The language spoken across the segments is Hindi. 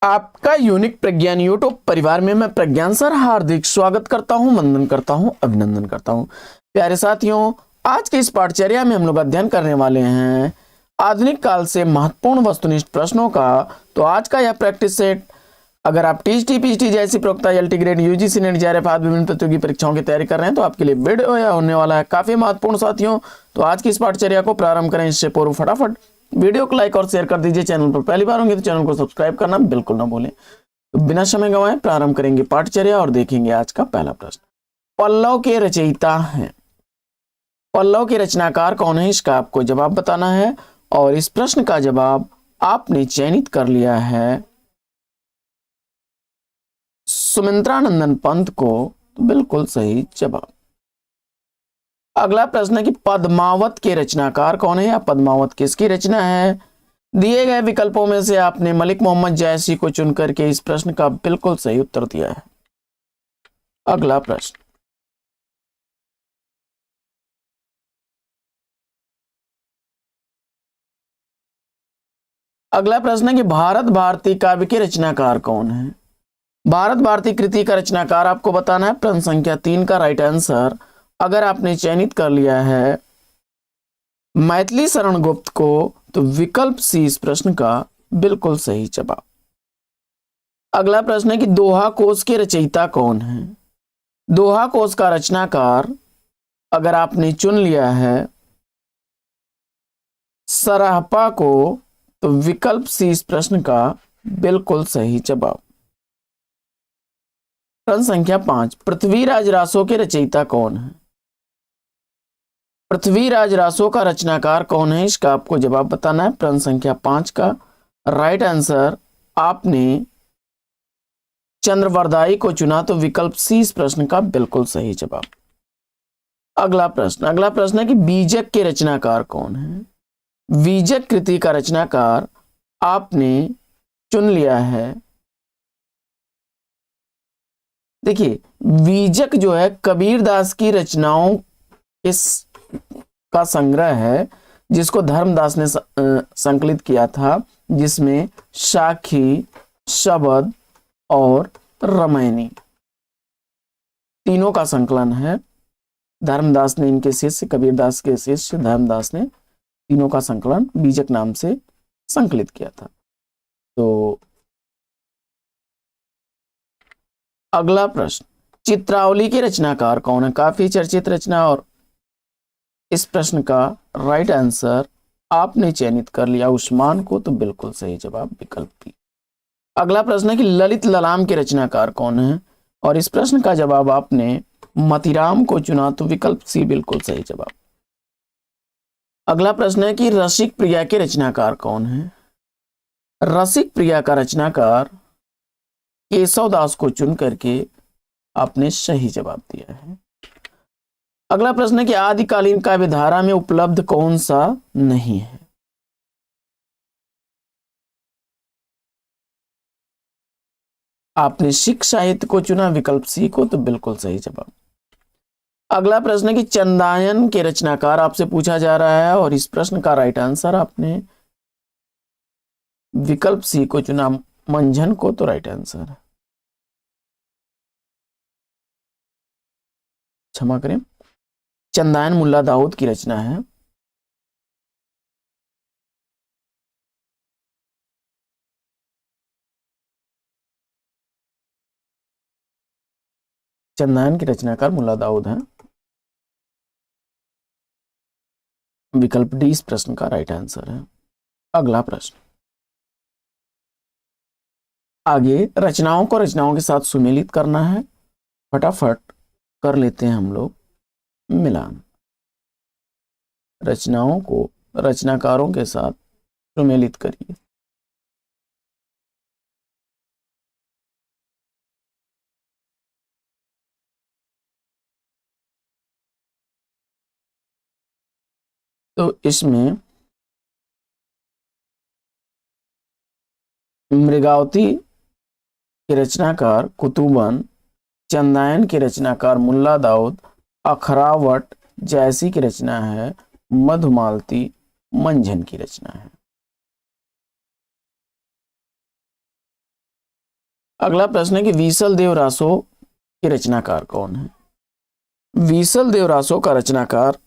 आपका यूनिक प्रज्ञान यूट्यूब परिवार में मैं प्रज्ञान सर हार्दिक स्वागत करता हूं, वंदन करता हूं, अभिनंदन करता हूं। प्यारे साथियों, आज के इस पाठचर्या में हम लोग अध्ययन करने वाले हैं आधुनिक काल से महत्वपूर्ण वस्तुनिष्ठ प्रश्नों का। तो आज का यह प्रैक्टिस सेट, अगर आप टीजीटी पीजीटी जैसी प्रोक्ता LT grade UGC net JRF आदि विभिन्न प्रतियोगी परीक्षाओं की तैयारी कर रहे हैं तो आपके लिए वीडियो यह होने वाला है काफी महत्वपूर्ण साथियों। तो आज की इस पाठचर्या को प्रारंभ करें। इससे पूर्व फटाफट वीडियो को लाइक और शेयर कर दीजिए। चैनल पर पहली बार होंगे तो चैनल को सब्सक्राइब करना बिल्कुल ना भूलें। तो बिना समय गंवाए प्रारंभ करेंगे पाठचर्या और देखेंगे आज का पहला प्रश्न। पल्लव के रचयिता हैं, पल्लव के रचनाकार कौन है, इसका आपको जवाब बताना है। और इस प्रश्न का जवाब आपने चयनित कर लिया है सुमित्रानंदन पंत को, तो बिल्कुल सही जवाब। अगला प्रश्न है कि पद्मावत के रचनाकार कौन है या पद्मावत किसकी रचना है। दिए गए विकल्पों में से आपने मलिक मोहम्मद जैसी को चुनकर के इस प्रश्न का बिल्कुल सही उत्तर दिया है। अगला प्रश्न, अगला प्रश्न है कि भारत भारती काव्य के रचनाकार कौन है। भारत भारती कृति का रचनाकार आपको बताना है। प्रश्न संख्या 3 का राइट आंसर, अगर आपने चयनित कर लिया है मैथिली शरण गुप्त को, तो विकल्प सी इस प्रश्न का बिल्कुल सही जवाब। अगला प्रश्न है कि दोहा कोश के रचयिता कौन है। दोहा कोश का रचनाकार अगर आपने चुन लिया है सराहपा को, तो विकल्प सी इस प्रश्न का बिल्कुल सही जवाब। प्रश्न संख्या 5, पृथ्वीराज रासो के रचयिता कौन है। पृथ्वीराज रासो का रचनाकार कौन है, इसका आपको जवाब बताना है। प्रश्न संख्या 5 का राइट आंसर आपने चंद्रवरदाई को चुना, तो विकल्प सी इस प्रश्न का बिल्कुल सही जवाब। अगला प्रश्न है कि बीजक के रचनाकार कौन है। बीजक कृति का रचनाकार आपने चुन लिया है। देखिए, बीजक जो है कबीरदास की रचनाओं का संग्रह है, जिसको धर्मदास ने संकलित किया था, जिसमें साखी, शबद और रामायणी तीनों का संकलन है। धर्मदास ने इनके शिष्य, कबीरदास के शिष्य धर्मदास ने तीनों का संकलन बीजक नाम से संकलित किया था। तो अगला प्रश्न, चित्रावली के रचनाकार कौन है। काफी चर्चित रचना, और इस प्रश्न का राइट आंसर आपने चयनित कर लिया उस्मान को, तो बिल्कुल सही जवाब विकल्प बी। अगला प्रश्न है कि ललित ललाम के रचनाकार कौन है, और इस प्रश्न का जवाब आपने मतिराम को चुना, तो विकल्प सी बिल्कुल सही जवाब। अगला प्रश्न है कि रसिक प्रिया के रचनाकार कौन है। रसिक प्रिया का रचनाकार केशव दास को चुन करके आपने सही जवाब दिया है। अगला प्रश्न है कि आदिकालीन काव्य धारा में उपलब्ध कौन सा नहीं है। आपने सिख साहित्य को चुना, विकल्प सी को, तो बिल्कुल सही जवाब। अगला प्रश्न है कि चंदायन के रचनाकार आपसे पूछा जा रहा है, और इस प्रश्न का राइट आंसर आपने विकल्प सी को चुना, मंझन को, तो राइट आंसर है। क्षमा करें, चंदायन मुल्ला दाऊद की रचना है। चंदायन की रचनाकार मुल्ला दाऊद है। विकल्प डी इस प्रश्न का राइट आंसर है। अगला प्रश्न, आगे रचनाओं को रचनाओं के साथ सुमेलित करना है। फटाफट कर लेते हैं हम लोग मिलान। रचनाओं को रचनाकारों के साथ सुमेलित करिए। तो इसमें मृगावती के रचनाकार कुतुबन, चंदायन के रचनाकार मुल्ला दाऊद, अखरावट जैसी की रचना है मधुमालती, मंझन की रचना है। अगला प्रश्न है कि वीसल देव रासो के रचनाकार कौन है? वीसल देव रासो का रचनाकार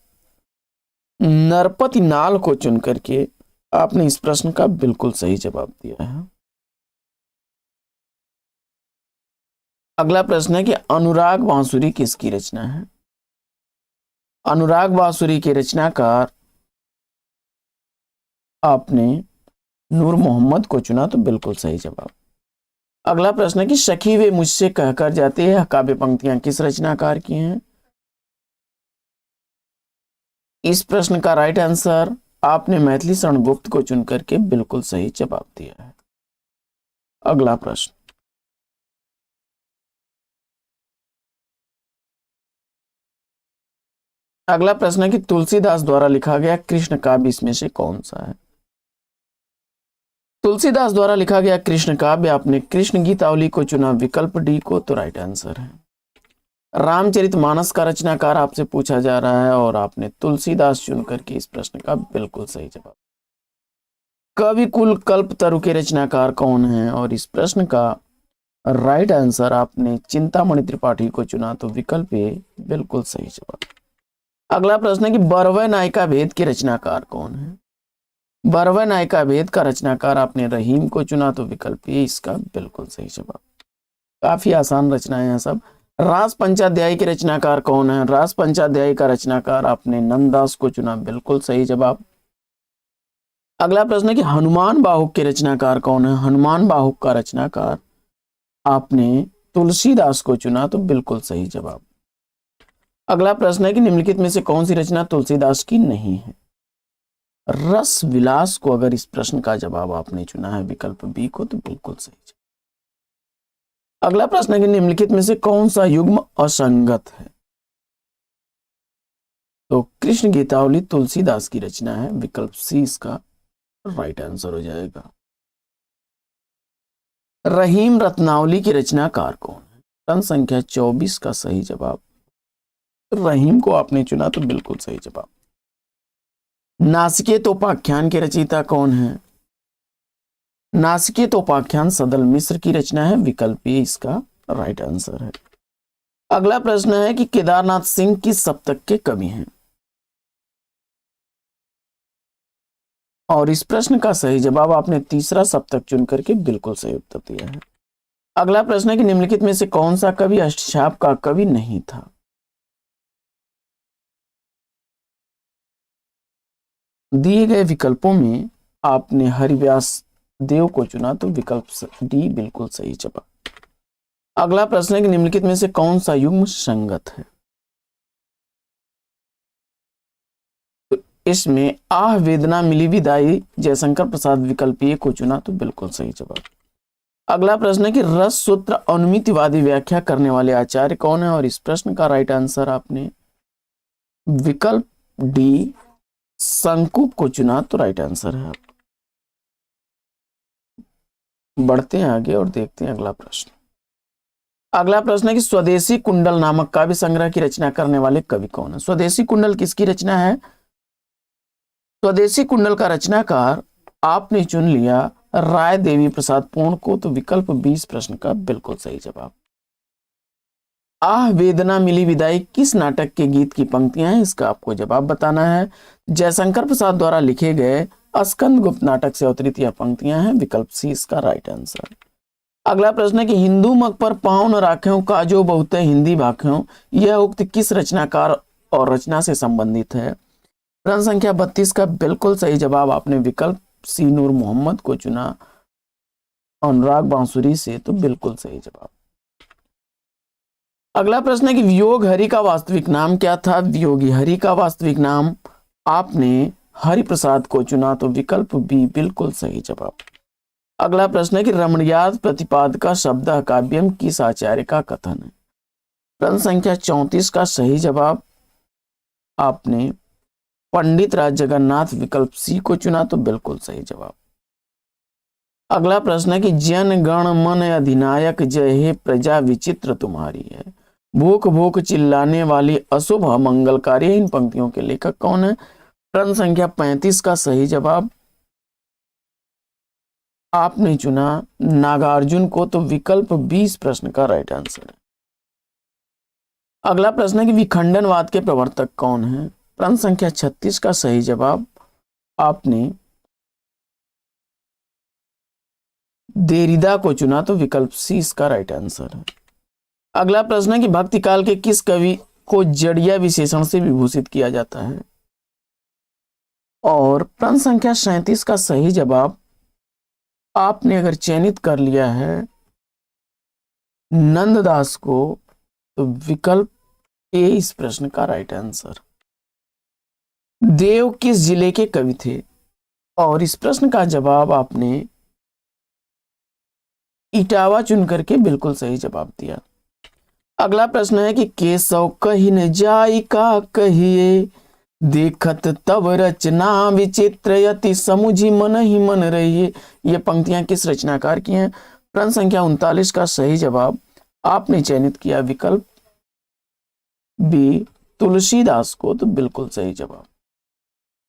नरपति नाल को चुन करके आपने इस प्रश्न का बिल्कुल सही जवाब दिया है। अगला प्रश्न है कि अनुराग बांसुरी किसकी रचना है? अनुराग बांसुरी के रचनाकार आपने नूर मोहम्मद को चुना, तो बिल्कुल सही जवाब। अगला प्रश्न है कि सखी वे मुझसे कहकर जाते हैं काव्य पंक्तियां किस रचनाकार की हैं? इस प्रश्न का राइट आंसर आपने मैथिली शरण गुप्त को चुन करके बिल्कुल सही जवाब दिया है। अगला प्रश्न, अगला प्रश्न है कि तुलसीदास द्वारा लिखा गया कृष्ण काव्य इसमें से कौन सा है? तुलसीदास द्वारा लिखा गया कृष्ण काव्य आपने कृष्ण गीतावली को चुना, विकल्प डी को, तो राइट आंसर है। रामचरितमानस का रचनाकार आपसे पूछा जा रहा है और आपने तुलसीदास चुन करके इस प्रश्न का बिल्कुल सही जवाब। कवि कुल कल्पतरु के रचनाकार कौन है? और इस प्रश्न का राइट आंसर आपने चिंतामणि त्रिपाठी को चुना, तो विकल्प ए बिल्कुल सही जवाब। अगला प्रश्न है कि बरवै नायिका भेद के रचनाकार कौन है? बरवै नायिका भेद का रचनाकार आपने रहीम को चुना, तो विकल्प ए इसका बिल्कुल सही जवाब। काफी आसान रचनाएं हैं सब। रास पंचाध्यायी के रचनाकार कौन है? रास पंचाध्यायी का रचनाकार आपने नंददास को चुना, बिल्कुल सही जवाब। अगला प्रश्न है कि हनुमान बाहुक के रचनाकार कौन है? हनुमान बाहुक का रचनाकार आपने तुलसीदास को चुना, तो बिल्कुल सही जवाब। अगला प्रश्न है कि निम्नलिखित में से कौन सी रचना तुलसीदास की नहीं है? रस विलास को अगर इस प्रश्न का जवाब आपने चुना है विकल्प बी को, तो बिल्कुल सही जवाब। अगला प्रश्न है कि निम्नलिखित में से कौन सा युग्म असंगत है? तो कृष्ण गीतावली तुलसीदास की रचना है, विकल्प सी इसका राइट आंसर हो जाएगा। रहीम रत्नावली की रचनाकार कौन है? प्रश्न संख्या 24 का सही जवाब रहीम को आपने चुना, तो बिल्कुल सही जवाब। नासिकेतोपाख्यान के रचयिता कौन है? नासिकेतोपाख्यान सदल मिश्र की रचना है, विकल्प ए इसका राइट आंसर है। अगला प्रश्न है कि केदारनाथ सिंह किस सप्तक के कवि हैं? और इस प्रश्न का सही जवाब आपने तीसरा सप्तक चुन करके बिल्कुल सही उत्तर दिया है। अगला प्रश्न है कि निम्नलिखित में से कौन सा कवि अष्टछाप का कवि नहीं था? दिए गए विकल्पों में आपने हरिव्यास देव को चुना, तो विकल्प डी बिल्कुल सही जवाब। अगला प्रश्न है कि निम्नलिखित में से कौन सा युग्म संगत है? तो इसमें आह वेदना मिली विदाई जयशंकर प्रसाद विकल्प ए को चुना, तो बिल्कुल सही जवाब। अगला प्रश्न है कि रस सूत्र अनुमितिवादी व्याख्या करने वाले आचार्य कौन है? और इस प्रश्न का राइट आंसर आपने विकल्प डी संकूप को चुना, तो राइट आंसर है। बढ़ते हैं आगे और देखते हैं अगला प्रश्न। अगला प्रश्न है कि स्वदेशी कुंडल नामक काव्य संग्रह की रचना करने वाले कवि कौन है? स्वदेशी कुंडल किसकी रचना है? स्वदेशी कुंडल का रचनाकार आपने चुन लिया राय देवी प्रसाद पूर्ण को, तो विकल्प 20 प्रश्न का बिल्कुल सही जवाब। आह वेदना मिली विदाई किस नाटक के गीत की पंक्तियां हैं? इसका आपको जवाब बताना है। जयशंकर प्रसाद द्वारा लिखे गए स्कंद गुप्त नाटक से अवतरित यह पंक्तियां हैं, विकल्प सी इसका राइट आंसर। अगला प्रश्न है कि हिंदू मग पर पाँव न राख्यों काजो बहुत हिंदी भाख्यों, यह उक्त किस रचनाकार और रचना से संबंधित है? प्रश्न संख्या 32 का बिल्कुल सही जवाब आपने विकल्प सी नूर मोहम्मद को चुना, अनुराग बांसुरी से, तो बिल्कुल सही जवाब। अगला प्रश्न है कि वियोग हरि का वास्तविक नाम क्या था? वियोगी हरि का वास्तविक नाम आपने हरिप्रसाद को चुना, तो विकल्प बी बिल्कुल सही जवाब। अगला प्रश्न है कि रमणीयाद प्रतिपादका शब्द काव्यम किस आचार्य का कथन है? प्रश्न संख्या 34 का सही जवाब आपने पंडित राज जगन्नाथ विकल्प सी को चुना, तो बिल्कुल सही जवाब। अगला प्रश्न है कि जन गण मन अधिनायक जय हे प्रजा विचित्र तुम्हारी है, भूख भूख चिल्लाने वाली अशुभ मंगलकारी, इन पंक्तियों के लेखक कौन है? प्रश्न संख्या 35 का सही जवाब आपने चुना नागार्जुन को, तो विकल्प 20 प्रश्न का राइट आंसर है। अगला प्रश्न है कि विखंडनवाद के प्रवर्तक कौन है? प्रश्न संख्या 36 का सही जवाब आपने देरिदा को चुना, तो विकल्प सी इसका राइट आंसर है। अगला प्रश्न है कि भक्ति काल के किस कवि को जड़िया विशेषण से विभूषित किया जाता है? और प्रश्न संख्या 37 का सही जवाब आपने अगर चयनित कर लिया है नंददास को, तो विकल्प ए इस प्रश्न का राइट आंसर। देव किस जिले के कवि थे? और इस प्रश्न का जवाब आपने इटावा चुन करके बिल्कुल सही जवाब दिया। अगला प्रश्न है कि केशव कही न जाई का कहिए, देखत तब रचना विचित्र यति समुझी मन ही मन रहिए। ये पंक्तियां किस रचनाकार की हैं? प्रश्न संख्या 39 का सही जवाब आपने चयनित किया विकल्प बी तुलसीदास को, तो बिल्कुल सही जवाब।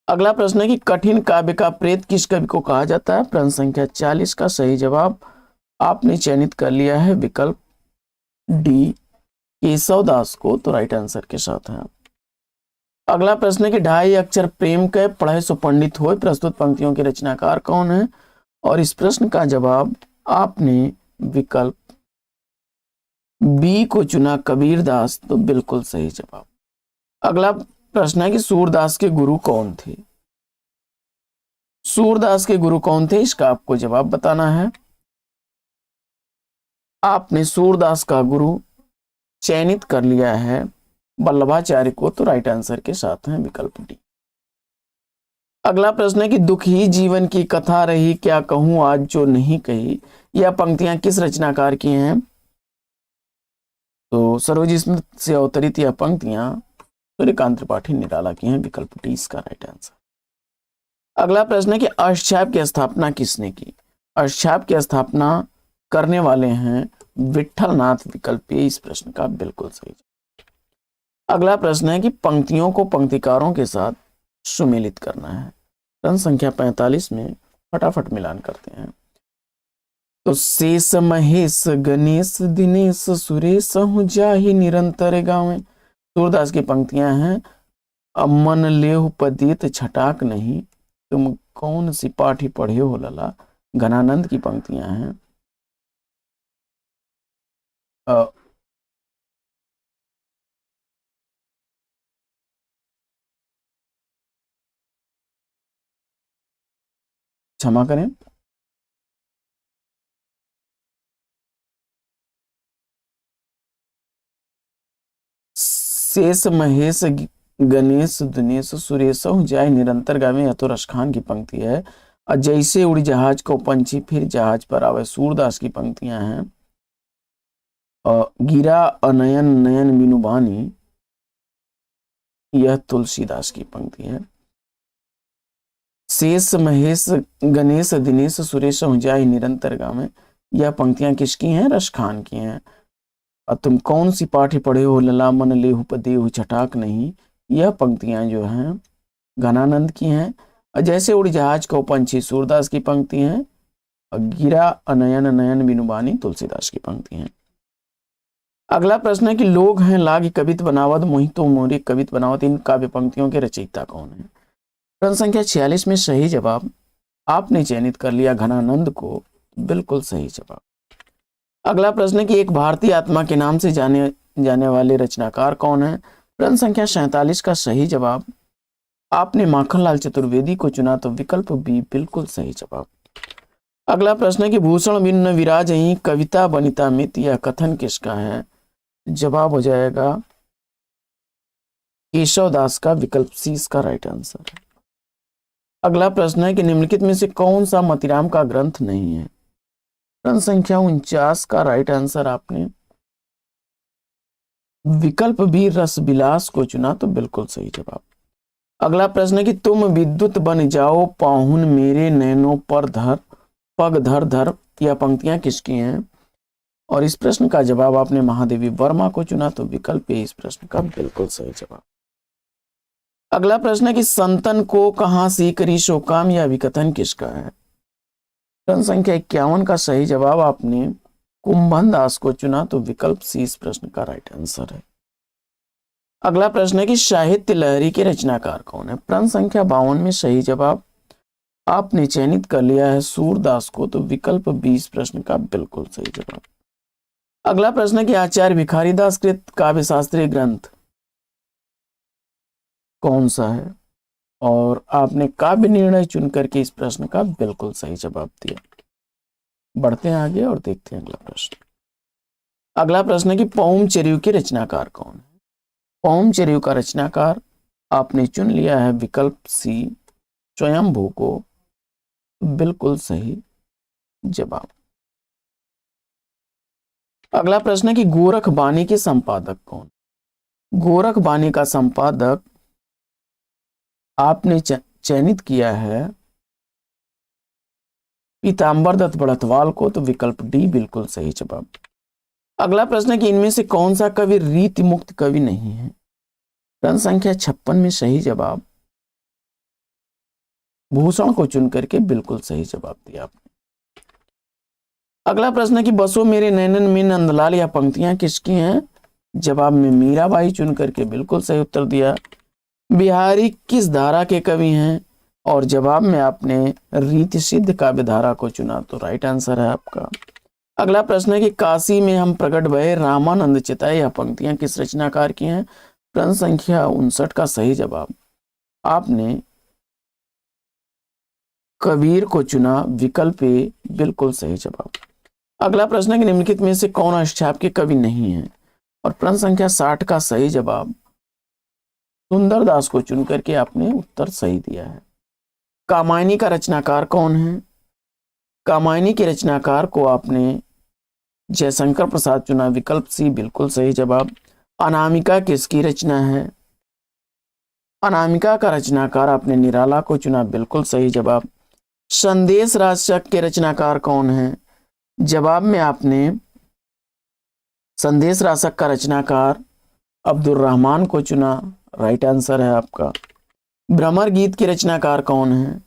अगला प्रश्न है कि कठिन काव्य का प्रेत किस कवि को कहा जाता है? प्रश्न संख्या 40 का सही जवाब आपने चयनित कर लिया है विकल्प डी केशवदास को, तो राइट आंसर के साथ है। अगला प्रश्न है कि ढाई अक्षर प्रेम के पढ़े सो पंडित होए, प्रस्तुत पंक्तियों के रचनाकार कौन है? और इस प्रश्न का जवाब आपने विकल्प बी को चुना कबीरदास, तो बिल्कुल सही जवाब। अगला प्रश्न है कि सूरदास के गुरु कौन थे? सूरदास के गुरु कौन थे, इसका आपको जवाब बताना है। आपने सूरदास का गुरु चयनित कर लिया है वल्लभाचार्य को, तो राइट आंसर के साथ है विकल्प डी। अगला प्रश्न है कि दुख ही जीवन की कथा रही, क्या कहूं आज जो नहीं कही। यह पंक्तियां किस रचनाकार की हैं? तो सरोज स्मिथ से अवतरित यह पंक्तियां सूर्यकांत त्रिपाठी निराला की हैं, विकल्प डी इसका राइट आंसर। अगला प्रश्न है कि अष्टछाप की स्थापना किसने की? अष्टछाप की स्थापना करने वाले हैं विठलनाथ, विकल्प ए इस प्रश्न का बिल्कुल सही। अगला प्रश्न है कि पंक्तियों को पंक्तिकारों के साथ सुमेलित करना है। प्रश्न संख्या 45 में फटाफट मिलान करते हैं। तो शेष महेश गणेश दिनेश सुरेश हूँ जाहि निरंतर गावे। सूरदास की पंक्तियां हैं अमन लेहु पदित छटाक नहीं, तुम कौन सी पाठी पढ़े हो लला। घनानंद की पंक्तियां हैं क्षमा करें, शेष महेश गणेश दिनेश सुरेश जाय निरंतर गावे, यह तो रसखान की पंक्ति है। और जैसे उड़ी जहाज को पंछी फिर जहाज पर आवे, सूरदास की पंक्तियां हैं गिरा अनयन नयन बिनु बानी, यह तुलसीदास की पंक्ति है। शेष महेश गणेश दिनेश सुरेश जाय निरंतर गावे, यह पंक्तियां किसकी हैं? रसखान की हैं। और तुम कौन सी पाठी पढ़े हो लला मन लेहु पदेहु छटाक नहीं, यह पंक्तियां जो हैं घनानंद की हैं। और जैसे उड़ी जहाज को पंछी सूरदास की पंक्ति हैं। और गिरा अनयन नयन बिनु बानी तुलसीदास की पंक्ति हैं। अगला प्रश्न है कि लोग हैं लाग कवित बनावत मोहितो मोरे कवित बनावत, इन काव्य पंक्तियों के रचयिता कौन है? प्रश्न संख्या 46 में सही जवाब आपने चयनित कर लिया घनानंद को, बिल्कुल सही जवाब। अगला प्रश्न है कि एक भारतीय आत्मा के नाम से जाने वाले रचनाकार कौन है? प्रश्न संख्या 47 का सही जवाब आपने माखनलाल चतुर्वेदी को चुना, तो विकल्प बी बिल्कुल सही जवाब। अगला प्रश्न है कि भूषण बिन न विराजहि कविता बनिता मित, यह कथन किसका है? जवाब हो जाएगा केशवदास का, विकल्प सी इसका राइट आंसर है। अगला प्रश्न है कि निम्नलिखित में से कौन सा मतिराम का ग्रंथ नहीं है? प्रश्न संख्या 49 का राइट आंसर आपने विकल्प बी रस विलास को चुना, तो बिल्कुल सही जवाब। अगला प्रश्न है कि तुम विद्युत बन जाओ पाहुन मेरे नैनों पर धर पग धर धर, यह पंक्तियां किसकी हैं? और इस प्रश्न का जवाब आपने महादेवी वर्मा को चुना, तो विकल्प ए इस प्रश्न का बिल्कुल सही जवाब। अगला प्रश्न है कि संतन को कहां सी करी शोकाम, यह विकथन किसका है? प्रश्न संख्या 51 का सही जवाब आपने कुंभन दास को चुना, तो विकल्प सी इस प्रश्न का राइट आंसर है। अगला प्रश्न है कि साहित्य लहरी के रचनाकार कौन है। प्रश्न संख्या 52 में सही जवाब आपने चयनित कर लिया है सूरदास को, तो विकल्प 20 प्रश्न का बिल्कुल सही जवाब। अगला प्रश्न है कि आचार्य भिखारी दास कृत काव्य शास्त्रीय ग्रंथ कौन सा है, और आपने काव्य निर्णय चुन करके इस प्रश्न का बिल्कुल सही जवाब दिया। बढ़ते हैं आगे और देखते हैं अगला प्रश्न। अगला प्रश्न है कि पौम चेरियू के रचनाकार कौन है। पौम चेरियू का रचनाकार आपने चुन लिया है विकल्प सी स्वयंभू को, बिल्कुल सही जवाब। अगला प्रश्न है कि गोरख बानी के संपादक कौन। गोरख बानी का संपादक आपने चयनित किया है पीताम्बर दत्त बड़थवाल को, तो विकल्प डी बिल्कुल सही जवाब। अगला प्रश्न है कि इनमें से कौन सा कवि रीति मुक्त कवि नहीं है। प्रश्न संख्या 56 में सही जवाब भूषण को चुन करके बिल्कुल सही जवाब दिया आपने। अगला प्रश्न है कि बसो मेरे नैनन में नंदलाल या पंक्तियां किसकी हैं। जवाब में मीराबाई चुन करके बिल्कुल सही उत्तर दिया। बिहारी किस धारा के कवि हैं, और जवाब में आपने रीति सिद्ध काव्य धारा को चुना, तो राइट आंसर है आपका। अगला प्रश्न है कि काशी में हम प्रकट भये रामानंद चिताए या पंक्तियां किस रचनाकार की हैं। प्रश्न संख्या 59 का सही जवाब आपने कबीर को चुना, विकल्प ए बिल्कुल सही जवाब। अगला प्रश्न है कि निम्नलिखित में से कौन अष्टछाप के कवि नहीं है, और प्रश्न संख्या 60 का सही जवाब सुंदर दास को चुन करके आपने उत्तर सही दिया है। कामायनी का रचनाकार कौन है। कामायनी के रचनाकार को आपने जयशंकर प्रसाद चुना, विकल्प सी बिल्कुल सही जवाब। अनामिका किसकी रचना है। अनामिका का रचनाकार आपने निराला को चुना, बिल्कुल सही जवाब। संदेश राजशक के रचनाकार कौन है। जवाब में आपने संदेश राजशक का रचनाकार अब्दुल रहमान को चुना, राइट आंसर है आपका। भ्रमर गीत के रचनाकार कौन है।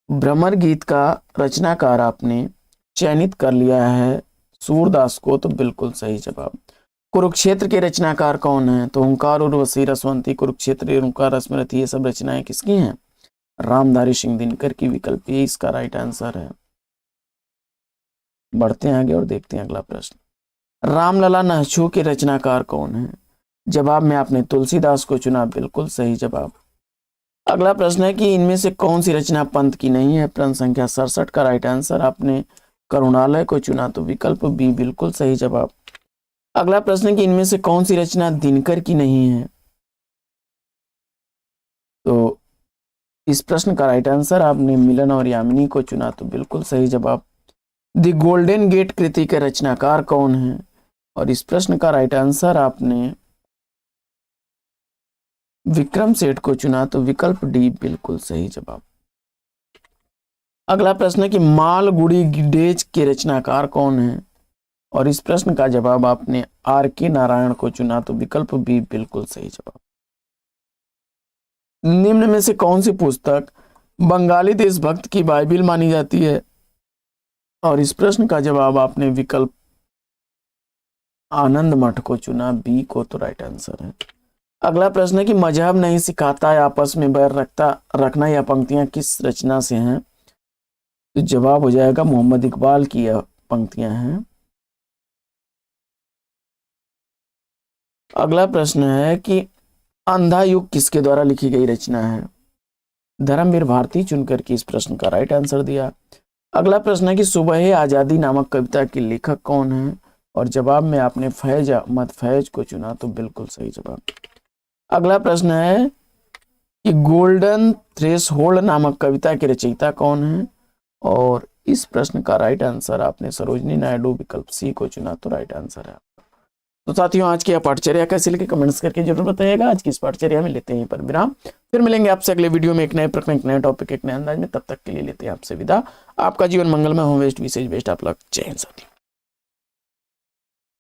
भ्रमर गीत का रचनाकार आपने चयनित कर लिया है सूरदास को, तो बिल्कुल सही जवाब। कुरुक्षेत्र के रचनाकार कौन है, तो ओंकार उर्वशी रसवंती कुरुक्षेत्र ओंकार स्मृति ये सब रचनाएं किसकी हैं। रामधारी सिंह दिनकर की, विकल्प ये इसका राइट आंसर है। बढ़ते हैं आगे और देखते हैं अगला प्रश्न। रामलला नहछू के रचनाकार कौन है। जवाब में आपने तुलसीदास को चुना, बिल्कुल सही जवाब। अगला प्रश्न है कि इनमें से कौन सी रचना पंत की नहीं है। प्रश्न संख्या 67 का राइट आंसर आपने करुणालय को चुना, तो विकल्प बी बिल्कुल सही जवाब। अगला प्रश्न है कि इनमें से कौन सी रचना दिनकर की नहीं है, तो इस प्रश्न का राइट आंसर आपने मिलन और यामिनी को चुना, तो बिल्कुल सही जवाब। द गोल्डन गेट कृति के रचनाकार कौन है, और इस प्रश्न का राइट आंसर आपने विक्रम सेठ को चुना, तो विकल्प डी बिल्कुल सही जवाब। अगला प्रश्न है कि मालगुड़ी गिडेज के रचनाकार कौन है, और इस प्रश्न का जवाब आपने आर के नारायण को चुना, तो विकल्प बी बिल्कुल सही जवाब। निम्न में से कौन सी पुस्तक बंगाली देशभक्त की बाइबिल मानी जाती है, और इस प्रश्न का जवाब आपने विकल्प आनंद मठ को चुना, बी को, तो राइट आंसर है। अगला प्रश्न है कि मजहब नहीं सिखाता है आपस में बैर रखना या पंक्तियां किस रचना से हैं, तो जवाब हो जाएगा मोहम्मद इकबाल की यह पंक्तियां हैं। अगला प्रश्न है कि अंधा युग किसके द्वारा लिखी गई रचना है। धर्मवीर भारती चुनकर के इस प्रश्न का राइट आंसर दिया। अगला प्रश्न है कि सुबह आजादी नामक कविता के लेखक कौन है, और जवाब में आपने फैज अहमद फैज को चुना, तो बिल्कुल सही जवाब। अगला प्रश्न है कि गोल्डन थ्रेशहोल्ड नामक कविता के रचयिता कौन है, और इस प्रश्न का राइट आंसर आपने सरोजनी नायडू, विकल्प सी को चुना, तो राइट आंसर है। तो साथियों आज की यह पाठचर्या कैसी लगी कमेंट्स करके जरूर बताइएगा। आज की इस पाठचर्या में लेते हैं यहीं पर विराम, फिर मिलेंगे आपसे अगले वीडियो में एक नए प्रश्न, एक नए टॉपिक, एक नए अंदाज में। तब तक के लिए लेते हैं आपसे विदा। आपका जीवन मंगलमय हो, वेस्ट विशेष बेस्ट आप लोग। जय हिंद साथियों।